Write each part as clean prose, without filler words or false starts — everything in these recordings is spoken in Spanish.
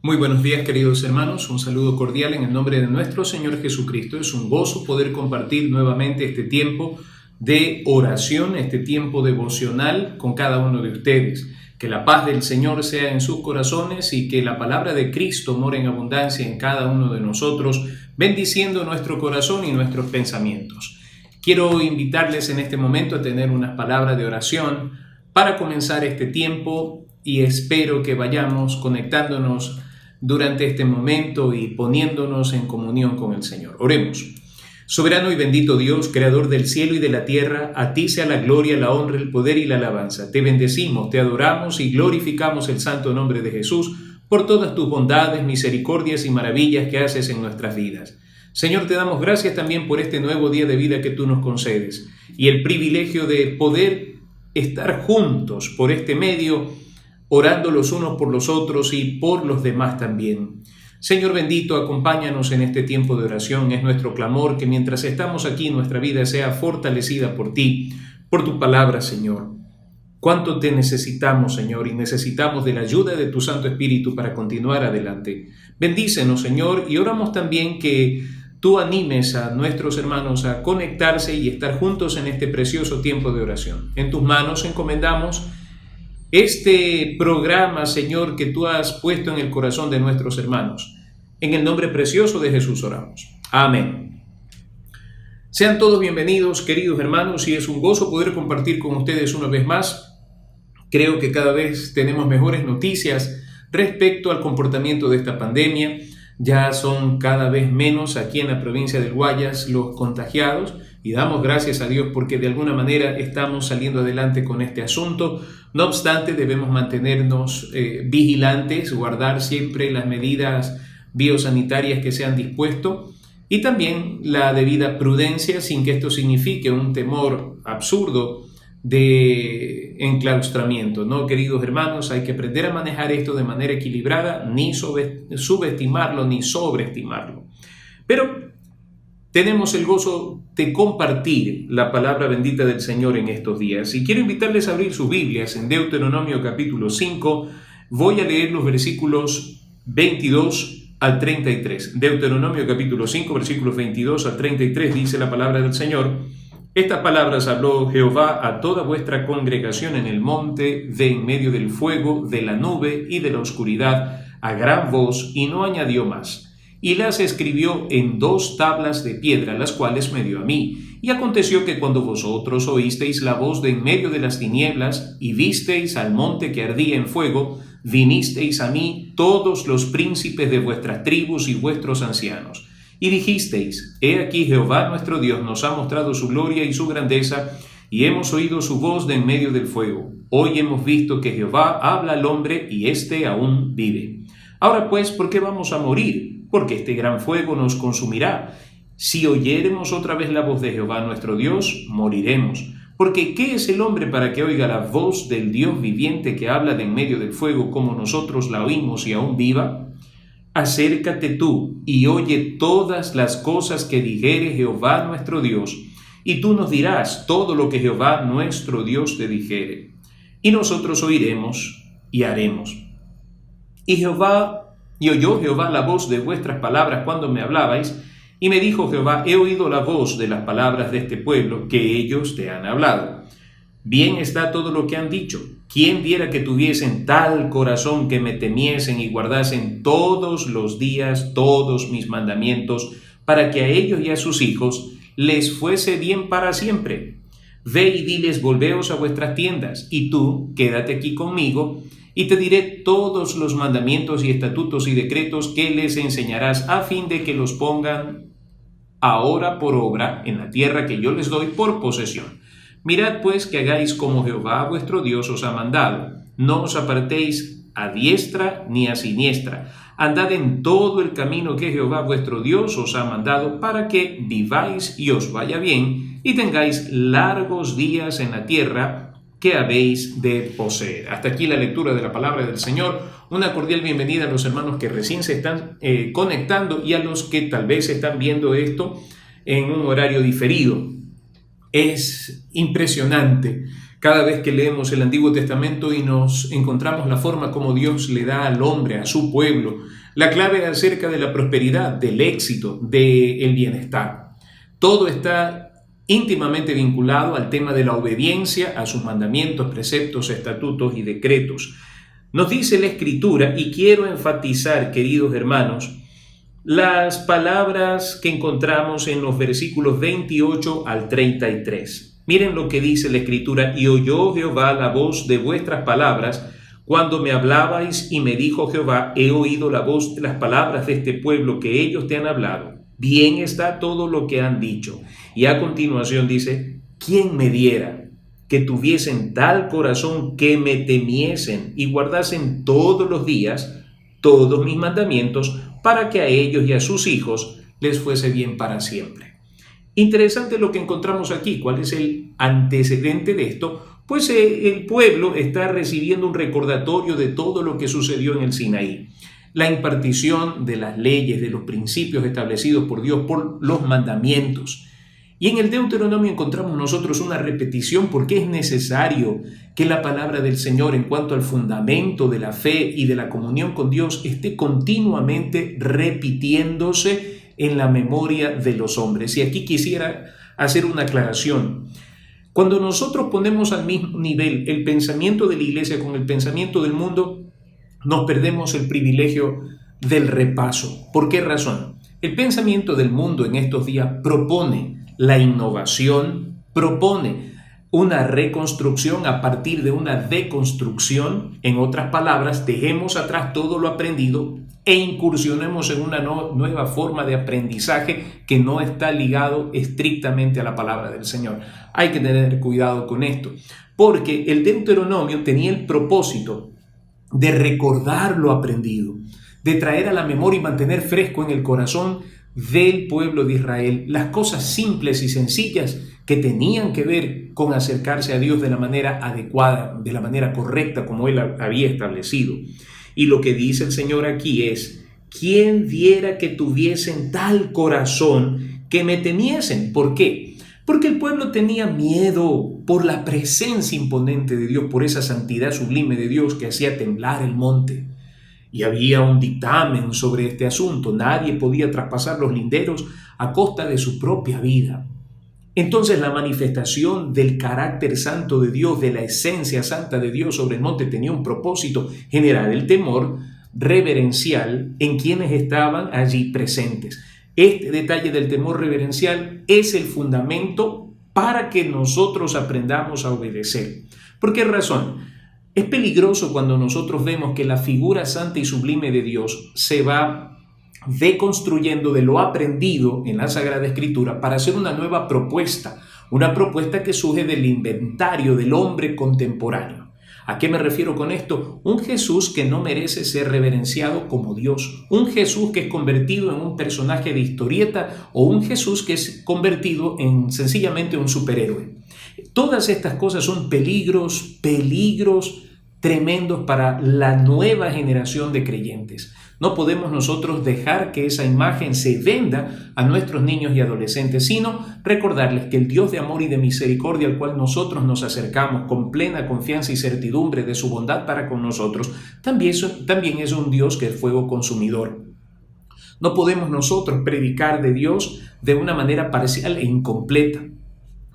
Muy buenos días, queridos hermanos. Un saludo cordial en el nombre de nuestro Señor Jesucristo. Es un gozo poder compartir nuevamente este tiempo de oración, este tiempo devocional con cada uno de ustedes. Que la paz del Señor sea en sus corazones y que la palabra de Cristo more en abundancia en cada uno de nosotros, bendiciendo nuestro corazón y nuestros pensamientos. Quiero invitarles en este momento a tener unas palabras de oración para comenzar este tiempo y espero que vayamos conectándonos durante este momento y poniéndonos en comunión con el Señor. Oremos. Soberano y bendito Dios, creador del cielo y de la tierra, a ti sea la gloria, la honra, el poder y la alabanza. Te bendecimos, te adoramos y glorificamos el santo nombre de Jesús por todas tus bondades, misericordias y maravillas que haces en nuestras vidas. Señor, te damos gracias también por este nuevo día de vida que tú nos concedes y el privilegio de poder estar juntos por este medio, orando los unos por los otros y por los demás también. Señor bendito, acompáñanos en este tiempo de oración. Es nuestro clamor que mientras estamos aquí nuestra vida sea fortalecida por ti, por tu palabra, Señor. Cuánto te necesitamos, Señor, y necesitamos de la ayuda de tu Santo Espíritu para continuar adelante. Bendícenos, Señor, y oramos también que tú animes a nuestros hermanos a conectarse y estar juntos en este precioso tiempo de oración. En tus manos encomendamos este programa, Señor, que tú has puesto en el corazón de nuestros hermanos. En el nombre precioso de Jesús oramos. Amén. Sean todos bienvenidos, queridos hermanos, y es un gozo poder compartir con ustedes una vez más. Creo que cada vez tenemos mejores noticias respecto al comportamiento de esta pandemia. Ya son cada vez menos aquí en la provincia del Guayas los contagiados y damos gracias a Dios porque de alguna manera estamos saliendo adelante con este asunto. No obstante, debemos mantenernos vigilantes, guardar siempre las medidas biosanitarias que se han dispuesto y también la debida prudencia sin que esto signifique un temor absurdo de enclaustramiento, ¿no? Queridos hermanos, hay que aprender a manejar esto de manera equilibrada, ni subestimarlo ni sobreestimarlo. Pero tenemos el gozo de compartir la palabra bendita del Señor en estos días. Y quiero invitarles a abrir sus Biblias en Deuteronomio capítulo 5. Voy a leer los versículos 22 al 33. Deuteronomio capítulo 5, versículos 22 al 33, dice la palabra del Señor. Estas palabras habló Jehová a toda vuestra congregación en el monte, de en medio del fuego, de la nube y de la oscuridad, a gran voz, y no añadió más. Y las escribió en 2 tablas de piedra, las cuales me dio a mí. Y aconteció que cuando vosotros oísteis la voz de en medio de las tinieblas, y visteis al monte que ardía en fuego, vinisteis a mí todos los príncipes de vuestras tribus y vuestros ancianos. Y dijisteis, he aquí Jehová nuestro Dios nos ha mostrado su gloria y su grandeza, y hemos oído su voz de en medio del fuego. Hoy hemos visto que Jehová habla al hombre, y éste aún vive. Ahora pues, ¿por qué vamos a morir? Porque este gran fuego nos consumirá. Si oyéremos otra vez la voz de Jehová nuestro Dios, moriremos. Porque ¿qué es el hombre para que oiga la voz del Dios viviente que habla de en medio del fuego como nosotros la oímos y aún viva? Acércate tú y oye todas las cosas que dijere Jehová nuestro Dios, y tú nos dirás todo lo que Jehová nuestro Dios te dijere. Y nosotros oiremos y haremos. Y oyó Jehová la voz de vuestras palabras cuando me hablabais, y me dijo Jehová, he oído la voz de las palabras de este pueblo que ellos te han hablado. Bien está todo lo que han dicho. ¿Quién diera que tuviesen tal corazón que me temiesen y guardasen todos los días todos mis mandamientos, para que a ellos y a sus hijos les fuese bien para siempre? Ve y diles, volveos a vuestras tiendas, y tú quédate aquí conmigo, y te diré todos los mandamientos y estatutos y decretos que les enseñarás, a fin de que los pongan ahora por obra en la tierra que yo les doy por posesión. Mirad pues que hagáis como Jehová vuestro Dios os ha mandado. No os apartéis a diestra ni a siniestra. Andad en todo el camino que Jehová vuestro Dios os ha mandado, para que viváis y os vaya bien, y tengáis largos días en la tierra que habéis de poseer. Hasta aquí la lectura de la palabra del Señor. Una cordial bienvenida a los hermanos que recién se están conectando y a los que tal vez están viendo esto en un horario diferido. Es impresionante Cada vez que leemos el Antiguo Testamento y nos encontramos la forma como Dios le da al hombre, a su pueblo, la clave acerca de la prosperidad, del éxito, del bienestar. Todo está íntimamente vinculado al tema de la obediencia a sus mandamientos, preceptos, estatutos y decretos. Nos dice la Escritura, y quiero enfatizar, queridos hermanos, las palabras que encontramos en los versículos 28 al 33. Miren lo que dice la Escritura: y oyó Jehová la voz de vuestras palabras cuando me hablabais, y me dijo Jehová: he oído la voz de las palabras de este pueblo que ellos te han hablado. Bien está todo lo que han dicho. Y a continuación dice: ¿quién me diera que tuviesen tal corazón que me temiesen y guardasen todos los días todos mis mandamientos, para que a ellos y a sus hijos les fuese bien para siempre? Interesante lo que encontramos aquí. ¿Cuál es el antecedente de esto? Pues el pueblo está recibiendo un recordatorio de todo lo que sucedió en el Sinaí. La impartición de las leyes, de los principios establecidos por Dios, por los mandamientos. Y en el Deuteronomio encontramos nosotros una repetición, porque es necesario que la palabra del Señor en cuanto al fundamento de la fe y de la comunión con Dios esté continuamente repitiéndose en la memoria de los hombres. Y aquí quisiera hacer una aclaración. Cuando nosotros ponemos al mismo nivel el pensamiento de la iglesia con el pensamiento del mundo, nos perdemos el privilegio del repaso. ¿Por qué razón? El pensamiento del mundo en estos días propone la innovación, propone una reconstrucción a partir de una deconstrucción. En otras palabras, dejemos atrás todo lo aprendido e incursionemos en una nueva forma de aprendizaje que no está ligado estrictamente a la palabra del Señor. Hay que tener cuidado con esto, porque el Deuteronomio tenía el propósito de recordar lo aprendido, de traer a la memoria y mantener fresco en el corazón del pueblo de Israel las cosas simples y sencillas que tenían que ver con acercarse a Dios de la manera adecuada, de la manera correcta como Él había establecido. Y lo que dice el Señor aquí es: ¿quién diera que tuviesen tal corazón que me temiesen? ¿Por qué? Porque el pueblo tenía miedo por la presencia imponente de Dios, por esa santidad sublime de Dios que hacía temblar el monte. Y había un dictamen sobre este asunto. Nadie podía traspasar los linderos a costa de su propia vida. Entonces la manifestación del carácter santo de Dios, de la esencia santa de Dios sobre el monte, tenía un propósito: generar el temor reverencial en quienes estaban allí presentes. Este detalle del temor reverencial es el fundamento para que nosotros aprendamos a obedecer. ¿Por qué razón? Es peligroso cuando nosotros vemos que la figura santa y sublime de Dios se va deconstruyendo de lo aprendido en la Sagrada Escritura para hacer una nueva propuesta, una propuesta que surge del inventario del hombre contemporáneo. ¿A qué me refiero con esto? Un Jesús que no merece ser reverenciado como Dios, un Jesús que es convertido en un personaje de historieta o un Jesús que es convertido en sencillamente un superhéroe. Todas estas cosas son peligros tremendos para la nueva generación de creyentes. No podemos nosotros dejar que esa imagen se venda a nuestros niños y adolescentes, sino recordarles que el Dios de amor y de misericordia al cual nosotros nos acercamos con plena confianza y certidumbre de su bondad para con nosotros, también es un Dios que es fuego consumidor. No podemos nosotros predicar de Dios de una manera parcial e incompleta.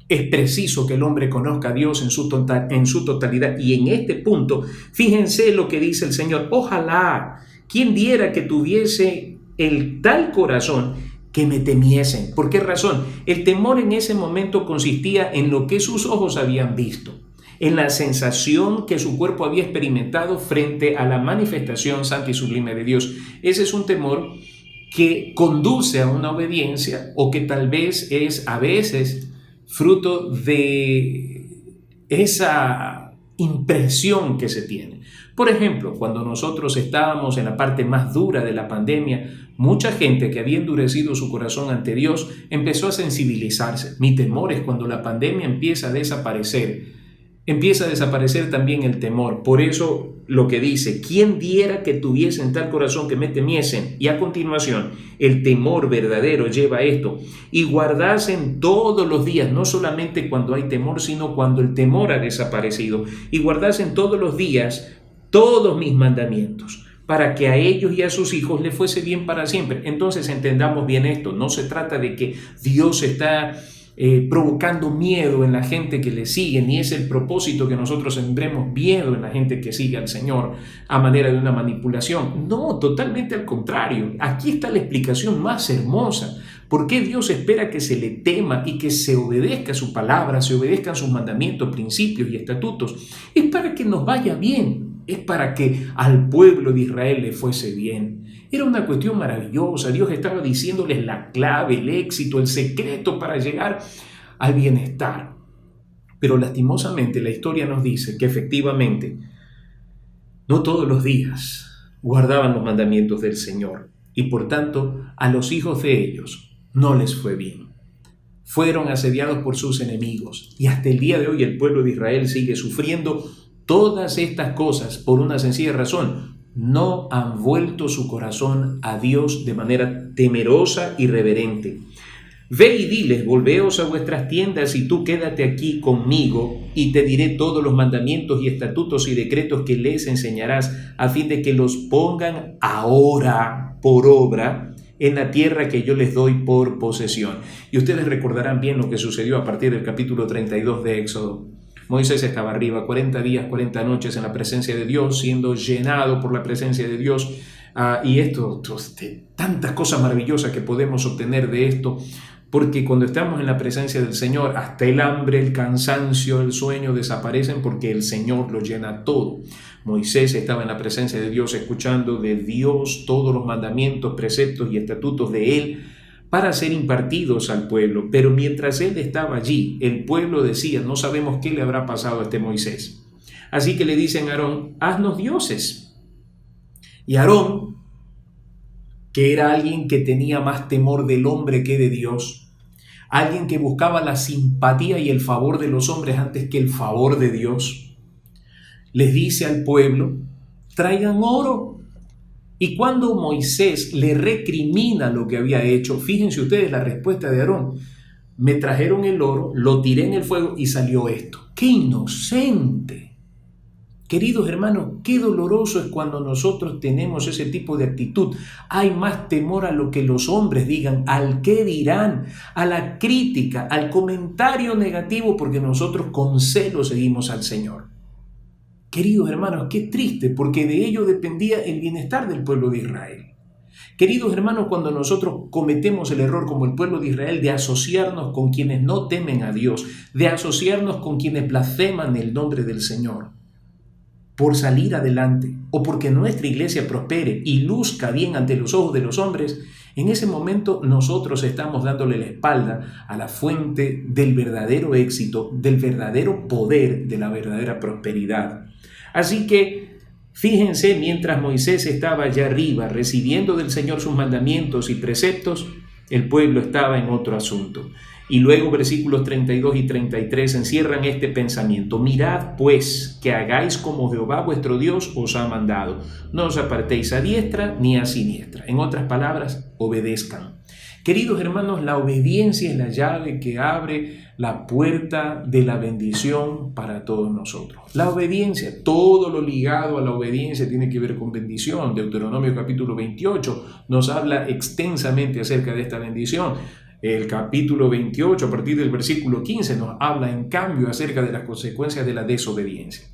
Es preciso que el hombre conozca a Dios en su totalidad. Y en este punto, fíjense lo que dice el Señor: ojalá, quien diera que tuviese el tal corazón que me temiesen. ¿Por qué razón? El temor en ese momento consistía en lo que sus ojos habían visto, en la sensación que su cuerpo había experimentado frente a la manifestación santa y sublime de Dios. Ese es un temor que conduce a una obediencia, o que tal vez es a veces fruto de esa impresión que se tiene. Por ejemplo, cuando nosotros estábamos en la parte más dura de la pandemia, mucha gente que había endurecido su corazón ante Dios empezó a sensibilizarse. Mi temor es cuando la pandemia empieza a desaparecer, empieza a desaparecer también el temor. Por eso lo que dice, ¿quién diera que tuviesen tal corazón que me temiesen? Y a continuación, el temor verdadero lleva a esto. Y guardasen todos los días, no solamente cuando hay temor, sino cuando el temor ha desaparecido. Y guardasen todos los días todos mis mandamientos, para que a ellos y a sus hijos les fuese bien para siempre. Entonces entendamos bien esto. No se trata de que Dios está provocando miedo en la gente que le sigue, ni es el propósito que nosotros sembremos miedo en la gente que sigue al Señor a manera de una manipulación. No, totalmente al contrario. Aquí está la explicación más hermosa. ¿Por qué Dios espera que se le tema y que se obedezca su palabra, se obedezcan sus mandamientos, principios y estatutos? Es para que nos vaya bien, es para que al pueblo de Israel le fuese bien. Era una cuestión maravillosa. Dios estaba diciéndoles la clave, el éxito, el secreto para llegar al bienestar. Pero lastimosamente la historia nos dice que efectivamente no todos los días guardaban los mandamientos del Señor y por tanto a los hijos de ellos no les fue bien. Fueron asediados por sus enemigos y hasta el día de hoy el pueblo de Israel sigue sufriendo todas estas cosas por una sencilla razón. No han vuelto su corazón a Dios de manera temerosa y reverente. Ve y diles, volveos a vuestras tiendas y tú quédate aquí conmigo y te diré todos los mandamientos y estatutos y decretos que les enseñarás a fin de que los pongan ahora por obra en la tierra que yo les doy por posesión. Y ustedes recordarán bien lo que sucedió a partir del capítulo 32 de Éxodo. Moisés estaba arriba 40 días, 40 noches en la presencia de Dios, siendo llenado por la presencia de Dios. Y tantas cosas maravillosas que podemos obtener de esto, porque cuando estamos en la presencia del Señor, hasta el hambre, el cansancio, el sueño desaparecen porque el Señor lo llena todo. Moisés estaba en la presencia de Dios, escuchando de Dios todos los mandamientos, preceptos y estatutos de Él, para ser impartidos al pueblo. Pero mientras él estaba allí, el pueblo decía, no sabemos qué le habrá pasado a este Moisés. Así que le dicen a Aarón, haznos dioses. Y Aarón, que era alguien que tenía más temor del hombre que de Dios, alguien que buscaba la simpatía y el favor de los hombres antes que el favor de Dios, les dice al pueblo, traigan oro. Y cuando Moisés le recrimina lo que había hecho, fíjense ustedes la respuesta de Aarón. Me trajeron el oro, lo tiré en el fuego y salió esto. ¡Qué inocente! Queridos hermanos, qué doloroso es cuando nosotros tenemos ese tipo de actitud. Hay más temor a lo que los hombres digan, al qué dirán, a la crítica, al comentario negativo, porque nosotros con celo seguimos al Señor. Queridos hermanos, qué triste, porque de ello dependía el bienestar del pueblo de Israel. Queridos hermanos, cuando nosotros cometemos el error como el pueblo de Israel de asociarnos con quienes no temen a Dios, de asociarnos con quienes blasfeman el nombre del Señor, por salir adelante o porque nuestra iglesia prospere y luzca bien ante los ojos de los hombres, en ese momento nosotros estamos dándole la espalda a la fuente del verdadero éxito, del verdadero poder, de la verdadera prosperidad. Así que fíjense, mientras Moisés estaba allá arriba recibiendo del Señor sus mandamientos y preceptos, el pueblo estaba en otro asunto. Y luego versículos 32 y 33 encierran este pensamiento. Mirad pues que hagáis como Jehová vuestro Dios os ha mandado. No os apartéis a diestra ni a siniestra. En otras palabras, obedezcan. Queridos hermanos, la obediencia es la llave que abre la puerta de la bendición para todos nosotros. La obediencia, todo lo ligado a la obediencia tiene que ver con bendición. Deuteronomio capítulo 28 nos habla extensamente acerca de esta bendición. El capítulo 28, a partir del versículo 15, nos habla en cambio acerca de las consecuencias de la desobediencia.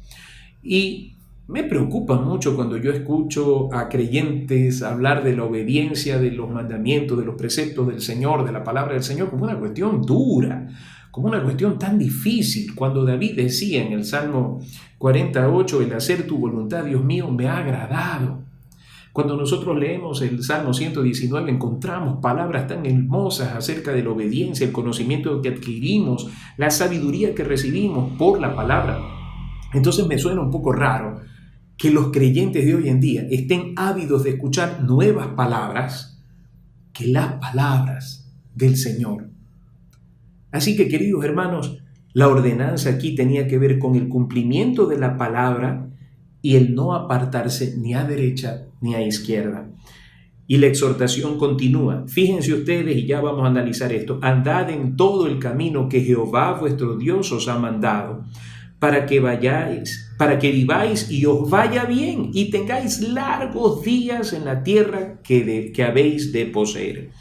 Y me preocupa mucho cuando yo escucho a creyentes hablar de la obediencia, de los mandamientos, de los preceptos del Señor, de la palabra del Señor, como una cuestión dura, como una cuestión tan difícil. Cuando David decía en el Salmo 48, el hacer tu voluntad, Dios mío, me ha agradado. Cuando nosotros leemos el Salmo 119 encontramos palabras tan hermosas acerca de la obediencia, el conocimiento que adquirimos, la sabiduría que recibimos por la palabra. Entonces me suena un poco raro que los creyentes de hoy en día estén ávidos de escuchar nuevas palabras que las palabras del Señor. Así que, queridos hermanos, La ordenanza aquí tenía que ver con el cumplimiento de la palabra y el no apartarse ni a derecha ni a izquierda. Y la exhortación continúa. Fíjense ustedes, y ya vamos a analizar esto. Andad en todo el camino que Jehová vuestro Dios os ha mandado, para que viváis y os vaya bien, y tengáis largos días en la tierra que habéis de poseer.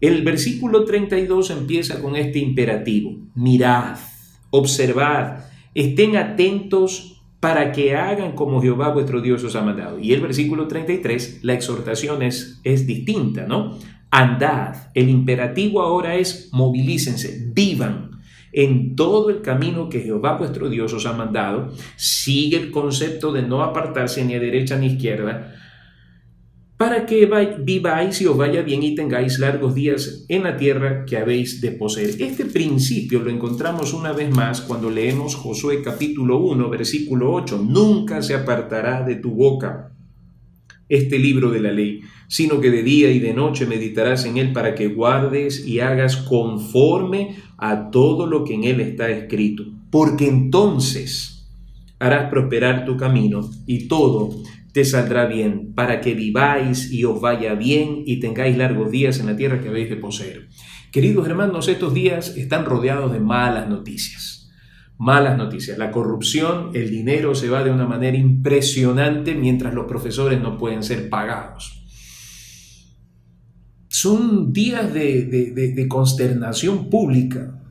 El versículo 32 empieza con este imperativo: mirad, observad, estén atentos para que hagan como Jehová vuestro Dios os ha mandado. Y el versículo 33, la exhortación es distinta, ¿no? Andad. El imperativo ahora es movilícense, vivan en todo el camino que Jehová vuestro Dios os ha mandado. Sigue el concepto de no apartarse ni a derecha ni a izquierda, para que viváis y os vaya bien y tengáis largos días en la tierra que habéis de poseer. Este principio lo encontramos una vez más cuando leemos Josué capítulo 1, versículo 8. Nunca se apartará de tu boca este libro de la ley, sino que de día y de noche meditarás en él, para que guardes y hagas conforme a todo lo que en él está escrito. Porque entonces harás prosperar tu camino y todo te saldrá bien, para que viváis y os vaya bien y tengáis largos días en la tierra que habéis de poseer. Queridos hermanos, estos días están rodeados de malas noticias. Malas noticias. La corrupción, el dinero se va de una manera impresionante mientras los profesores no pueden ser pagados. Son días de consternación pública.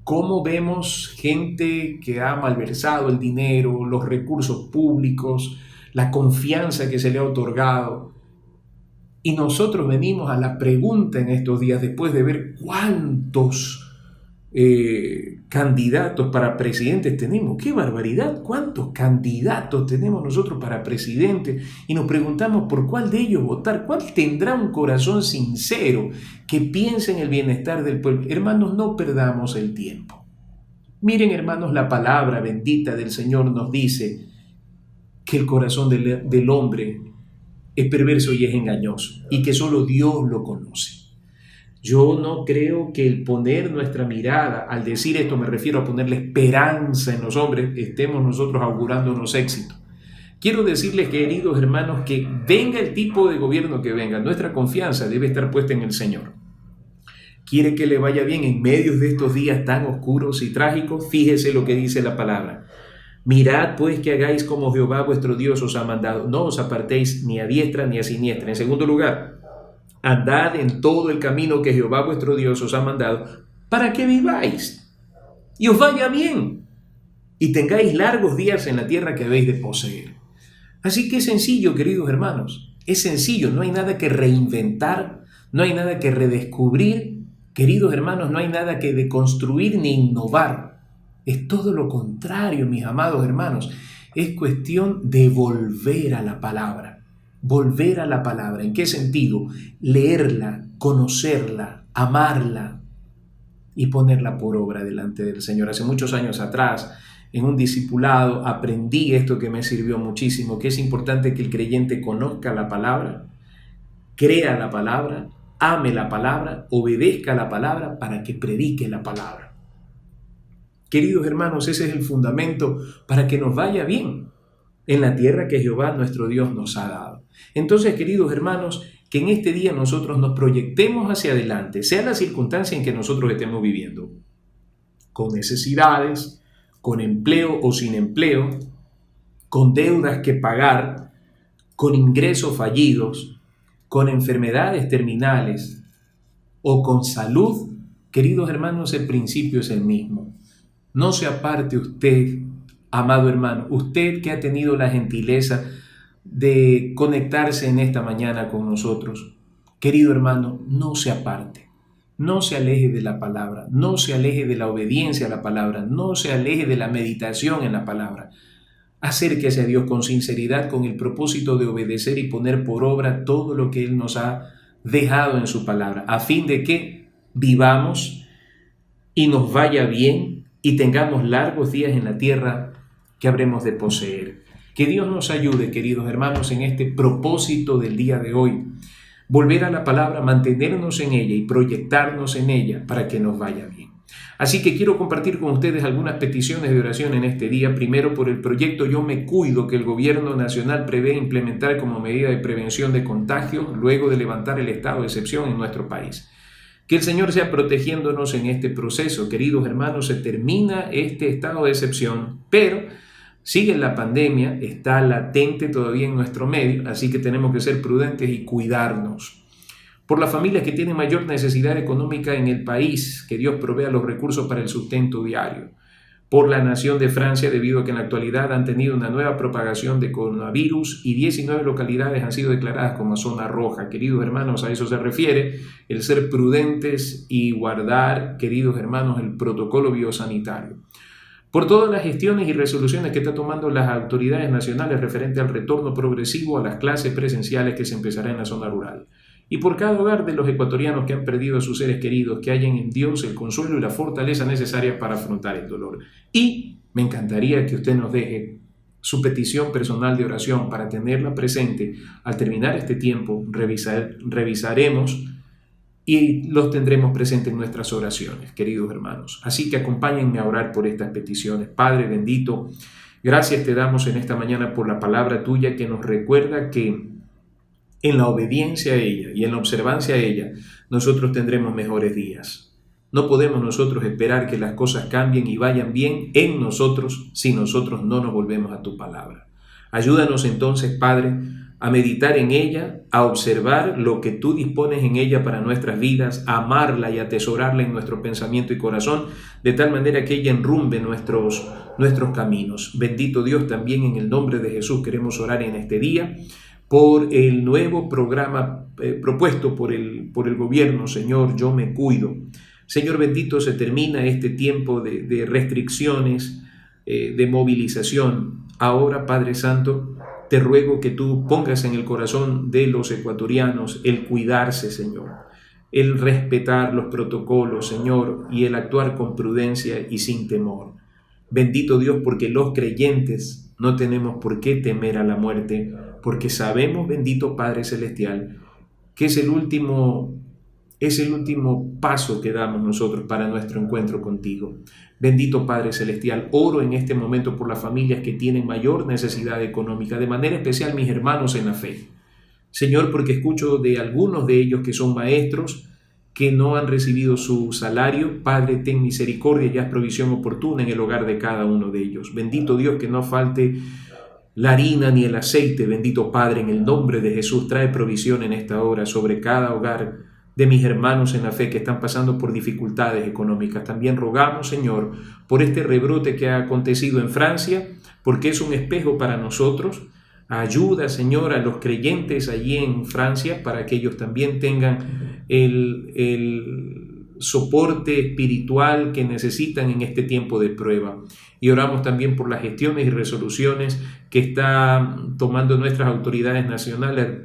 Cómo vemos gente que ha malversado el dinero, los recursos públicos, la confianza que se le ha otorgado. Y nosotros venimos a la pregunta en estos días, después de ver cuántos candidatos para presidentes tenemos. ¡Qué barbaridad! ¿Cuántos candidatos tenemos nosotros para presidente? Y nos preguntamos por cuál de ellos votar. ¿Cuál tendrá un corazón sincero que piense en el bienestar del pueblo? Hermanos, no perdamos el tiempo. Miren, hermanos, la palabra bendita del Señor nos dice que el corazón del hombre es perverso y es engañoso, y que solo Dios lo conoce. Yo no creo que el poner nuestra mirada, al decir esto me refiero a ponerle esperanza en los hombres, estemos nosotros augurándonos éxito. Quiero decirles, queridos hermanos, que venga el tipo de gobierno que venga, nuestra confianza debe estar puesta en el Señor. ¿Quiere que le vaya bien en medio de estos días tan oscuros y trágicos? Fíjese lo que dice la palabra. Mirad pues que hagáis como Jehová vuestro Dios os ha mandado. No os apartéis ni a diestra ni a siniestra. En segundo lugar, andad en todo el camino que Jehová vuestro Dios os ha mandado, para que viváis y os vaya bien y tengáis largos días en la tierra que habéis de poseer. Así que es sencillo, queridos hermanos. Es sencillo, no hay nada que reinventar, no hay nada que redescubrir. Queridos hermanos, no hay nada que deconstruir ni innovar. Es todo lo contrario, mis amados hermanos. Es cuestión de volver a la palabra. Volver a la palabra. ¿En qué sentido? Leerla, conocerla, amarla y ponerla por obra delante del Señor. Hace muchos años atrás, en un discipulado, aprendí esto que me sirvió muchísimo, que es importante que el creyente conozca la palabra, crea la palabra, ame la palabra, obedezca la palabra para que predique la palabra. Queridos hermanos, ese es el fundamento para que nos vaya bien en la tierra que Jehová nuestro Dios nos ha dado. Entonces, queridos hermanos, que en este día nosotros nos proyectemos hacia adelante, sea la circunstancia en que nosotros estemos viviendo, con necesidades, con empleo o sin empleo, con deudas que pagar, con ingresos fallidos, con enfermedades terminales o con salud. Queridos hermanos, el principio es el mismo. No se aparte usted, amado hermano, usted que ha tenido la gentileza de conectarse en esta mañana con nosotros. Querido hermano, no se aparte, no se aleje de la palabra, no se aleje de la obediencia a la palabra, no se aleje de la meditación en la palabra. Acérquese a Dios con sinceridad, con el propósito de obedecer y poner por obra todo lo que Él nos ha dejado en su palabra, a fin de que vivamos y nos vaya bien y tengamos largos días en la tierra que habremos de poseer. Que Dios nos ayude, queridos hermanos, en este propósito del día de hoy. Volver a la palabra, mantenernos en ella y proyectarnos en ella para que nos vaya bien. Así que quiero compartir con ustedes algunas peticiones de oración en este día. Primero, por el proyecto Yo Me Cuido, que el gobierno nacional prevé implementar como medida de prevención de contagios luego de levantar el estado de excepción en nuestro país. Que el Señor sea protegiéndonos en este proceso. Queridos hermanos, se termina este estado de excepción, pero sigue la pandemia, está latente todavía en nuestro medio, así que tenemos que ser prudentes y cuidarnos. Por las familias que tienen mayor necesidad económica en el país, que Dios provea los recursos para el sustento diario. Por la nación de Francia, debido a que en la actualidad han tenido una nueva propagación de coronavirus y 19 localidades han sido declaradas como zona roja. Queridos hermanos, a eso se refiere el ser prudentes y guardar, queridos hermanos, el protocolo biosanitario. Por todas las gestiones y resoluciones que están tomando las autoridades nacionales referente al retorno progresivo a las clases presenciales que se empezará en la zona rural. Y por cada hogar de los ecuatorianos que han perdido a sus seres queridos, que hallen en Dios el consuelo y la fortaleza necesarias para afrontar el dolor. Y me encantaría que usted nos deje su petición personal de oración para tenerla presente. Al terminar este tiempo, revisaremos y los tendremos presentes en nuestras oraciones, queridos hermanos. Así que acompáñenme a orar por estas peticiones. Padre bendito, gracias te damos en esta mañana por la palabra tuya que nos recuerda que en la obediencia a ella y en la observancia a ella, nosotros tendremos mejores días. No podemos nosotros esperar que las cosas cambien y vayan bien en nosotros si nosotros no nos volvemos a tu palabra. Ayúdanos entonces, Padre, a meditar en ella, a observar lo que tú dispones en ella para nuestras vidas, a amarla y atesorarla en nuestro pensamiento y corazón, de tal manera que ella enrumbe nuestros caminos. Bendito Dios, también en el nombre de Jesús queremos orar en este día por el nuevo programa propuesto por el gobierno, Señor, Yo Me Cuido. Señor bendito, se termina este tiempo de restricciones, de movilización. Ahora, Padre Santo, te ruego que tú pongas en el corazón de los ecuatorianos el cuidarse, Señor, el respetar los protocolos, Señor, y el actuar con prudencia y sin temor. Bendito Dios, porque los creyentes no tenemos por qué temer a la muerte, porque sabemos, bendito Padre Celestial, que es el último paso que damos nosotros para nuestro encuentro contigo. Bendito Padre Celestial, oro en este momento por las familias que tienen mayor necesidad económica, de manera especial mis hermanos en la fe. Señor, porque escucho de algunos de ellos que son maestros, que no han recibido su salario. Padre, ten misericordia y haz provisión oportuna en el hogar de cada uno de ellos. Bendito Dios, que no falte la harina ni el aceite. Bendito Padre, en el nombre de Jesús, trae provisión en esta hora sobre cada hogar de mis hermanos en la fe que están pasando por dificultades económicas. También rogamos, Señor, por este rebrote que ha acontecido en Francia, porque es un espejo para nosotros. Ayuda, Señor, a los creyentes allí en Francia para que ellos también tengan el soporte espiritual que necesitan en este tiempo de prueba. Y oramos también por las gestiones y resoluciones que están tomando nuestras autoridades nacionales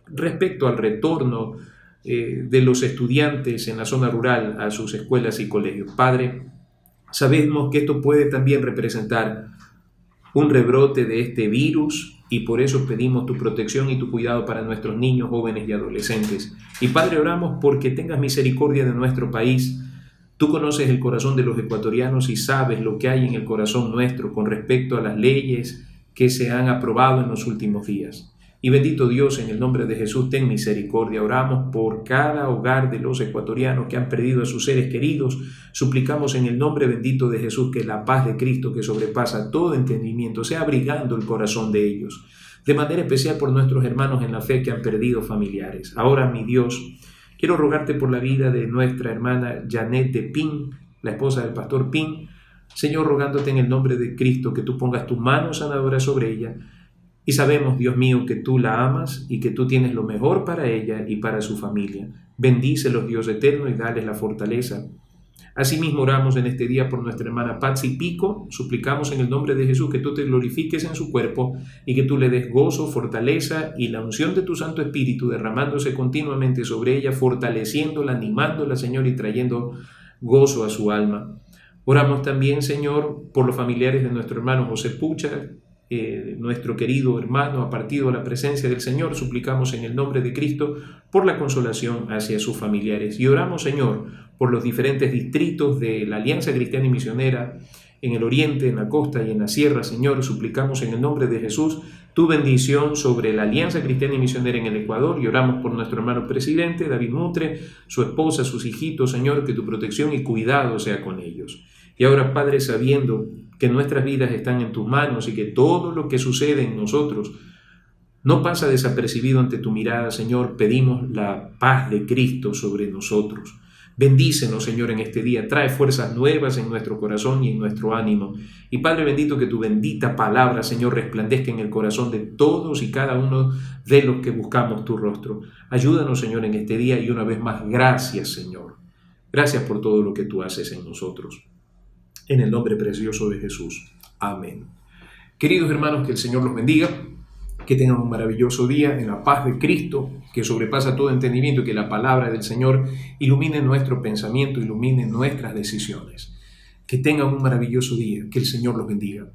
respecto al retorno de los estudiantes en la zona rural a sus escuelas y colegios. Padre, sabemos que esto puede también representar un rebrote de este virus y por eso pedimos tu protección y tu cuidado para nuestros niños, jóvenes y adolescentes. Y Padre, oramos porque tengas misericordia de nuestro país. Tú conoces el corazón de los ecuatorianos y sabes lo que hay en el corazón nuestro con respecto a las leyes que se han aprobado en los últimos días. Y bendito Dios, en el nombre de Jesús, ten misericordia. Oramos por cada hogar de los ecuatorianos que han perdido a sus seres queridos. Suplicamos en el nombre bendito de Jesús que la paz de Cristo, que sobrepasa todo entendimiento, sea abrigando el corazón de ellos. De manera especial por nuestros hermanos en la fe que han perdido familiares. Ahora, mi Dios, quiero rogarte por la vida de nuestra hermana Janet de Pin, la esposa del pastor Pin. Señor, rogándote en el nombre de Cristo que tú pongas tu mano sanadora sobre ella. Y sabemos, Dios mío, que tú la amas y que tú tienes lo mejor para ella y para su familia. Bendícelos, Dios eterno, y dales la fortaleza. Asimismo oramos en este día por nuestra hermana Patsy Pico. Suplicamos en el nombre de Jesús que tú te glorifiques en su cuerpo y que tú le des gozo, fortaleza y la unción de tu Santo Espíritu derramándose continuamente sobre ella, fortaleciéndola, animándola, Señor, y trayendo gozo a su alma. Oramos también, Señor, por los familiares de nuestro hermano José Pucha, nuestro querido hermano ha partido a la presencia del Señor. Suplicamos en el nombre de Cristo por la consolación hacia sus familiares. Y oramos, Señor, por los diferentes distritos de la Alianza Cristiana y Misionera en el oriente, en la costa y en la sierra. Señor, suplicamos en el nombre de Jesús tu bendición sobre la Alianza Cristiana y Misionera en el Ecuador, y oramos por nuestro hermano presidente, David Mutre, su esposa, sus hijitos. Señor, que tu protección y cuidado sea con ellos. Y ahora, Padre, sabiendo que nuestras vidas están en tus manos y que todo lo que sucede en nosotros no pasa desapercibido ante tu mirada, Señor, pedimos la paz de Cristo sobre nosotros. Bendícenos, Señor, en este día. Trae fuerzas nuevas en nuestro corazón y en nuestro ánimo. Y Padre bendito, que tu bendita palabra, Señor, resplandezca en el corazón de todos y cada uno de los que buscamos tu rostro. Ayúdanos, Señor, en este día, y una vez más, gracias, Señor. Gracias por todo lo que tú haces en nosotros. En el nombre precioso de Jesús. Amén. Queridos hermanos, que el Señor los bendiga. Que tengan un maravilloso día en la paz de Cristo, que sobrepasa todo entendimiento, y que la palabra del Señor ilumine nuestro pensamiento, ilumine nuestras decisiones. Que tengan un maravilloso día, que el Señor los bendiga.